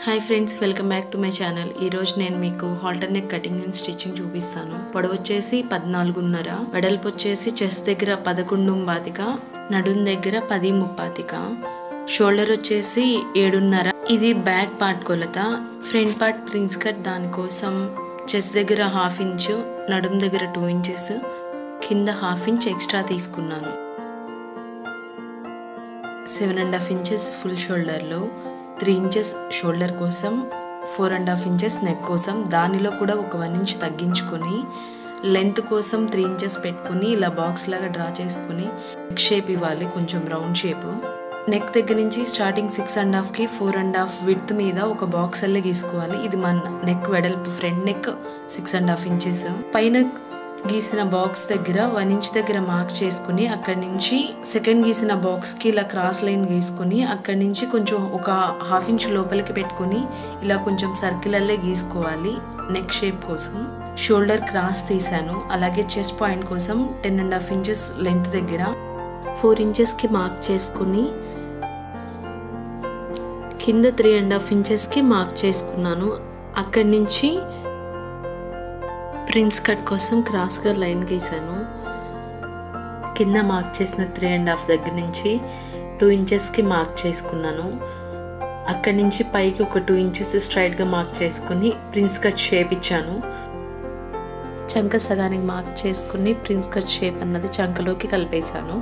Hi friends, welcome back to my channel. ఈరోజు నేను మీకు halter neck cutting and stitching చూపిస్తాను. పొడవు వచ్చేసి 14.5, వెడల్పు వచ్చేసి చెస్ట్ దగ్గర 11.25, నడుం దగ్గర 10.35, షోల్డర్ వచ్చేసి 7.5. ఇది బ్యాక్ పార్ట్ కొలత. ఫ్రంట్ పార్ట్ ప్రిన్స్ కట్, దానికోసం చెస్ట్ దగ్గర 1/2 ఇంచు, నడుం దగ్గర 2 ఇంచెస్, కింద 1/2 ఇంచ్ ఎక్స్ట్రా తీసుకున్నాను. 7.5 ఇంచెస్ ఫుల్ షోల్డర్లో, 3 ఇంచెస్ షోల్డర్ కోసం, 4.5 ఇంచెస్ నెక్ కోసం. దానిలో కూడా ఒక 1 ఇంచ్ తగ్గించుకొని లెంత్ కోసం 3 ఇంచెస్ పెట్టుకుని ఇలా బాక్స్ లాగా డ్రా చేసుకుని నెక్ షేప్ ఇవ్వాలి, కొంచెం రౌండ్ షేప్. నెక్ దగ్గర నుంచి స్టార్టింగ్ 6.5కి 4.5 విడ్త్ మీద ఒక బాక్స్ అల్లే గీసుకోవాలి. ఇది మన నెక్ వెడల్పు, ఫ్రంట్ నెక్ 6.5 ఇంచెస్. పైన గీసిన బాక్స్ దగ్గర 1 ఇంచ్ దగ్గర మార్క్ చేసుకుని అక్కడి నుంచి సెకండ్ గీసిన బాక్స్కి ఇలా క్రాస్ లైన్ గీసుకుని అక్కడి నుంచి కొంచెం ఒక 1/2 ఇంచ్ లోపలికి పెట్టుకుని ఇలా కొంచెం సర్కిల్ అల్లే గీసుకోవాలి నెక్ షేప్ కోసం. షోల్డర్ క్రాస్ తీసాను. అలాగే చెస్ట్ పాయింట్ కోసం 10.5 ఇంచెస్ లెంత్ దగ్గర 4 ఇంచెస్కి మార్క్ చేసుకుని కింద 3.5 ఇంచెస్కి మార్క్ చేసుకున్నాను. అక్కడి నుంచి ప్రిన్స్ కట్ కోసం క్రాస్గా లైన్ గీసాను. కింద మార్క్ చేసిన 3.5 దగ్గర నుంచి 2 ఇంచెస్కి మార్క్ చేసుకున్నాను. అక్కడి నుంచి పైకి ఒక 2 ఇంచెస్ స్ట్రైట్గా మార్క్ చేసుకుని ప్రిన్స్ కట్ షేప్ ఇచ్చాను. చంక సగానికి మార్క్ చేసుకుని ప్రిన్స్ కట్ షేప్ అన్నది చంకలోకి కలిపేశాను.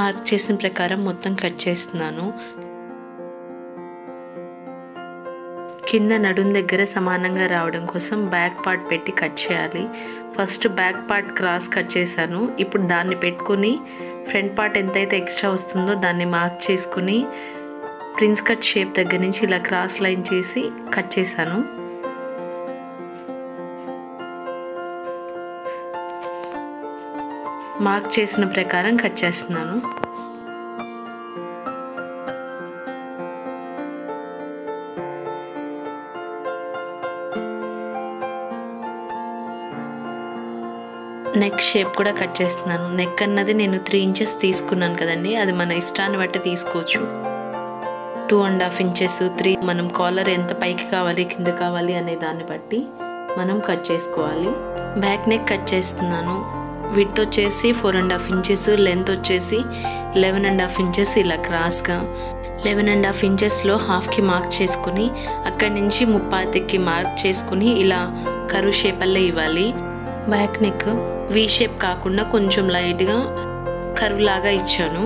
మార్క్ చేసిన ప్రకారం మొత్తం కట్ చేస్తున్నాను. కింద నడుం దగ్గర సమానంగా రావడం కోసం బ్యాక్ పార్ట్ పెట్టి కట్ చేయాలి. First back part cross cut చేశాను. ఇప్పుడు దాన్ని పెట్టుకుని ఫ్రంట్ పార్ట్ ఎంతైతే ఎక్స్ట్రా వస్తుందో దాన్ని మార్క్ చేసుకుని ప్రిన్స్ కట్ షేప్ దగ్గర నుంచి ఇలా క్రాస్ లైన్ చేసి కట్ చేశాను. మార్క్ చేసిన ప్రకారం కట్ చేస్తున్నాను. నెక్ షేప్ కూడా కట్ చేస్తున్నాను. నెక్ అన్నది నేను 3 ఇంచెస్ తీసుకున్నాను కదండి, అది మన ఇష్టాన్ని బట్టి తీసుకోవచ్చు. 2.5 ఇంచెస్, 3, మనం కాలర్ ఎంత పైకి కావాలి కింద కావాలి అనే దాన్ని బట్టి మనం కట్ చేసుకోవాలి. బ్యాక్ నెక్ కట్ చేస్తున్నాను. విడ్త్ వచ్చేసి 4.5 ఇంచెస్, లెంత్ వచ్చేసి 11.5 ఇంచెస్. ఇలా క్రాస్గా 11.5 ఇంచెస్లో 1/2కి మార్క్ చేసుకుని అక్కడి నుంచి 30కి మార్క్ చేసుకుని ఇలా కర్వ్ షేప్ అల్లే ఇవ్వాలి. బ్యాక్ నెక్ వీ షేప్ కాకుండా కొంచెం లైట్గా కర్వ్ లాగా ఇచ్చాను.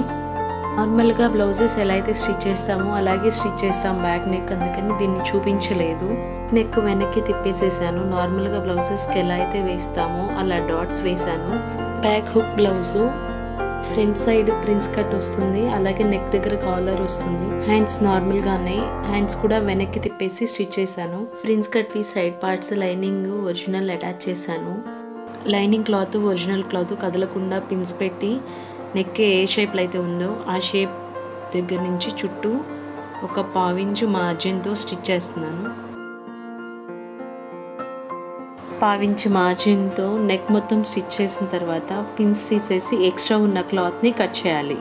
నార్మల్గా బ్లౌజెస్ ఎలా అయితే స్టిచ్ చేస్తామో అలాగే స్టిచ్ చేస్తాం బ్యాక్ నెక్, అందుకని దీన్ని చూపించలేదు. నెక్ వెనక్కి తిప్పేసేసాను. నార్మల్గా బ్లౌజెస్కి ఎలా అయితే వేస్తామో అలా డాట్స్ వేసాను. Back hook blouse, front side prince cut వస్తుంది, అలాగే నెక్ దగ్గర కాలర్ వస్తుంది. హ్యాండ్స్ నార్మల్గానే, హ్యాండ్స్ కూడా వెనక్కి తిప్పేసి స్టిచ్ చేశాను. ప్రిన్స్ కట్వి side parts lining original attach చేశాను. లైనింగ్ క్లాత్ ఒరిజినల్ క్లాత్ కదలకుండా పిన్స్ పెట్టి నెక్ ఏ షేప్లో అయితే ఉందో ఆ షేప్ దగ్గర నుంచి చుట్టూ ఒక 1/4 ఇంచు మార్జిన్తో స్టిచ్ చేస్తున్నాను. 1/4 ఇంచు మార్జిన్తో నెక్ మొత్తం స్టిచ్ చేసిన తర్వాత పిన్స్ తీసేసి ఎక్స్ట్రా ఉన్న క్లాత్ని కట్ చేయాలి.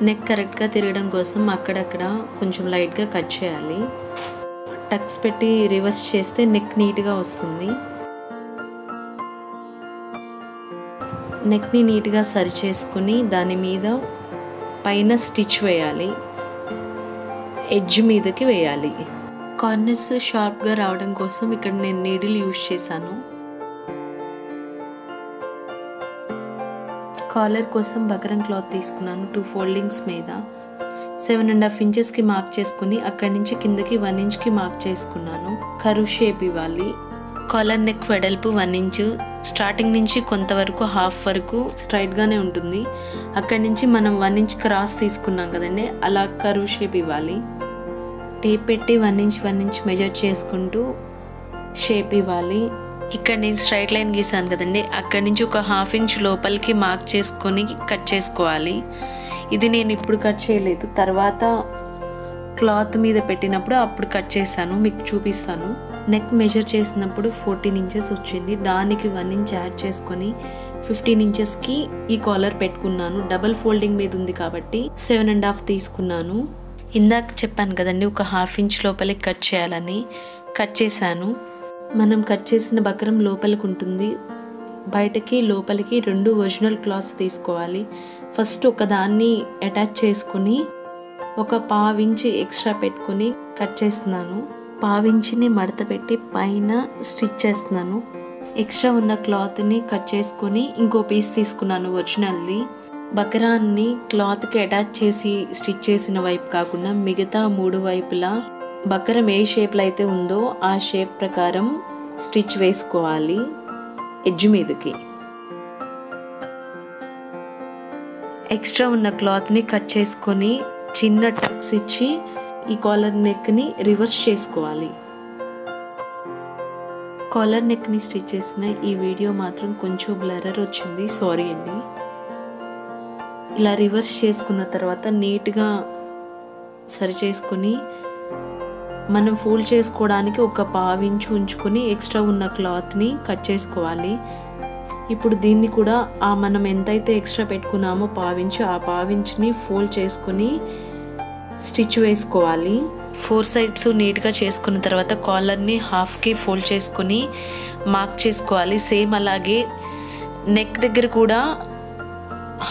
నెక్ కరెక్ట్గా తిరగడం కోసం అక్కడక్కడ కొంచెం లైట్గా కట్ చేయాలి. టక్స్ పెట్టి రివర్స్ చేస్తే నెక్ నీట్గా వస్తుంది. నెక్ని నీట్గా సరి చేసుకుని దాని మీద పైన స్టిచ్ వేయాలి, ఎడ్జ్ మీదకి వేయాలి. కార్నర్స్ షార్ప్గా రావడం కోసం ఇక్కడ నేను నీడిల్ యూజ్ చేశాను. కాలర్ కోసం బకరం క్లాత్ తీసుకున్నాను 2 ఫోల్డింగ్స్ మీద. 7.5 ఇంచెస్కి మార్క్ చేసుకుని అక్కడి నుంచి కిందకి 1 ఇంచ్కి మార్క్ చేసుకున్నాను. కర్వ్ షేప్ ఇవ్వాలి. కాలర్ నెక్ వెడల్పు 1 ఇంచు. స్టార్టింగ్ నుంచి కొంతవరకు 1/2 వరకు స్ట్రైట్గానే ఉంటుంది. అక్కడి నుంచి మనం 1 ఇంచ్ క్రాస్ తీసుకున్నాం కదండి, అలా కర్వ్ షేప్ ఇవ్వాలి. టేప్ పెట్టి 1 ఇంచ్ మెజర్ చేసుకుంటూ షేప్ ఇవ్వాలి. ఇక్కడ నేను స్ట్రైట్ లైన్ గీసాను కదండి, అక్కడి నుంచి ఒక 1/2 ఇంచ్ లోపలికి మార్క్ చేసుకొని కట్ చేసుకోవాలి. ఇది నేను ఇప్పుడు కట్ చేయలేదు, తర్వాత క్లాత్ మీద పెట్టినప్పుడు అప్పుడు కట్ చేశాను, మీకు చూపిస్తాను. నెక్ మెజర్ చేసినప్పుడు 14 ఇంచెస్ వచ్చింది. దానికి 1 ఇంచ్ యాడ్ చేసుకొని 15 ఇంచెస్కి ఈ కాలర్ పెట్టుకున్నాను. డబల్ ఫోల్డింగ్ మీద ఉంది కాబట్టి 7.5 తీసుకున్నాను. ఇందాక చెప్పాను కదండి ఒక 1/2 ఇంచ్ లోపలికి కట్ చేయాలని. కట్ చేశాను. మనం కట్ చేసిన బక్రం లోపలికి ఉంటుంది, బయటకి లోపలికి 2 ఒరిజినల్ క్లాత్స్ తీసుకోవాలి. ఫస్ట్ ఒకదాన్ని అటాచ్ చేసుకుని ఒక 1/2 ఇంచ్ ఎక్స్ట్రా పెట్టుకుని కట్ చేస్తున్నాను. 1/2 ఇంచ్ని మడత పెట్టి పైన స్టిచ్ చేస్తున్నాను. ఎక్స్ట్రా ఉన్న క్లాత్ని కట్ చేసుకొని ఇంకో పీస్ తీసుకున్నాను ఒరిజినల్ది. బకరాన్ని క్లాత్కి అటాచ్ చేసి స్టిచ్ చేసిన వైపు కాకుండా మిగతా 3 వైపులా బకరం ఏ షేప్లో అయితే ఉందో ఆ షేప్ ప్రకారం స్టిచ్ వేసుకోవాలి ఎడ్జ్ మీదకి. ఎక్స్ట్రా ఉన్న క్లాత్ని కట్ చేసుకొని చిన్న టక్స్ ఇచ్చి ఈ కాలర్ నెక్ని రివర్స్ చేసుకోవాలి. కాలర్ నెక్ని స్టిచ్ చేసిన ఈ వీడియో మాత్రం కొంచెం బ్లరర్ వచ్చింది, సారీ అండి. ఇలా రివర్స్ చేసుకున్న తర్వాత నీట్గా సరి చేసుకొని మనం ఫోల్డ్ చేసుకోవడానికి ఒక 1/2 ఇంచ్ ఉంచుకొని ఎక్స్ట్రా ఉన్న క్లాత్ని కట్ చేసుకోవాలి. ఇప్పుడు దీన్ని కూడా మనం ఎంతైతే ఎక్స్ట్రా పెట్టుకున్నామో 1/2 ఇంచ్, ఆ 1/2 ఇంచ్ని ఫోల్డ్ చేసుకొని స్టిచ్ వేసుకోవాలి. 4 సైడ్స్ నీట్గా చేసుకున్న తర్వాత కాలర్ని హాఫ్కి ఫోల్డ్ చేసుకొని మార్క్ చేసుకోవాలి. సేమ్ అలాగే నెక్ దగ్గర కూడా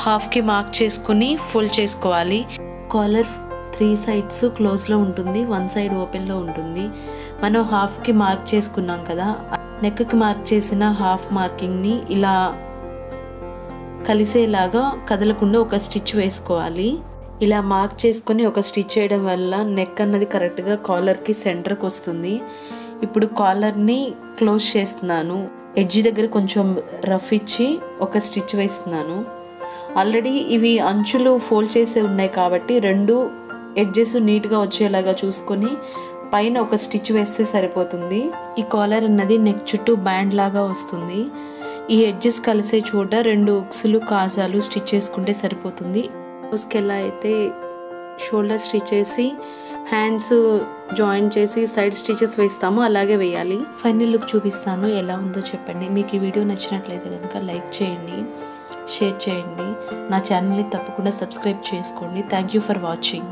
హాఫ్కి మార్క్ చేసుకుని ఫోల్డ్ చేసుకోవాలి. కాలర్ 3 సైడ్స్ క్లోజ్లో ఉంటుంది, 1 సైడ్ ఓపెన్లో ఉంటుంది. మనం హాఫ్కి మార్క్ చేసుకున్నాం కదా, నెక్కి మార్క్ చేసిన హాఫ్ మార్కింగ్ని ఇలా కలిసేలాగా కదలకుండా ఒక స్టిచ్ వేసుకోవాలి. ఇలా మార్క్ చేసుకొని ఒక స్టిచ్ చేయడం వల్ల నెక్ అన్నది కరెక్ట్గా కాలర్కి సెంటర్కి వస్తుంది. ఇప్పుడు కాలర్ని క్లోజ్ చేస్తున్నాను. ఎడ్జ్ దగ్గర కొంచెం రఫ్ ఇచ్చి ఒక స్టిచ్ వేస్తున్నాను. ఆల్రెడీ ఇవి అంచులు ఫోల్డ్ చేసే ఉన్నాయి కాబట్టి 2 ఎడ్జెస్ నీట్గా వచ్చేలాగా చూసుకొని పైన ఒక స్టిచ్ వేస్తే సరిపోతుంది. ఈ కాలర్ అన్నది నెక్ చుట్టూ బ్యాండ్ లాగా వస్తుంది. ఈ ఎడ్జెస్ కలిసే చోట 2 ఉక్సులు కాజాలు స్టిచ్ చేసుకుంటే సరిపోతుంది. బ్లౌజ్కి ఎలా అయితే షోల్డర్ స్టిచ్ చేసి హ్యాండ్స్ జాయిన్ చేసి సైడ్ స్టిచెస్ వేస్తామో అలాగే వేయాలి. ఫైనల్ లుక్ చూపిస్తాను, ఎలా ఉందో చెప్పండి. మీకు ఈ వీడియో నచ్చినట్లయితే కనుక లైక్ చేయండి, షేర్ చేయండి. నా ఛానల్ని తప్పకుండా సబ్స్క్రైబ్ చేసుకోండి. Thank you for watching.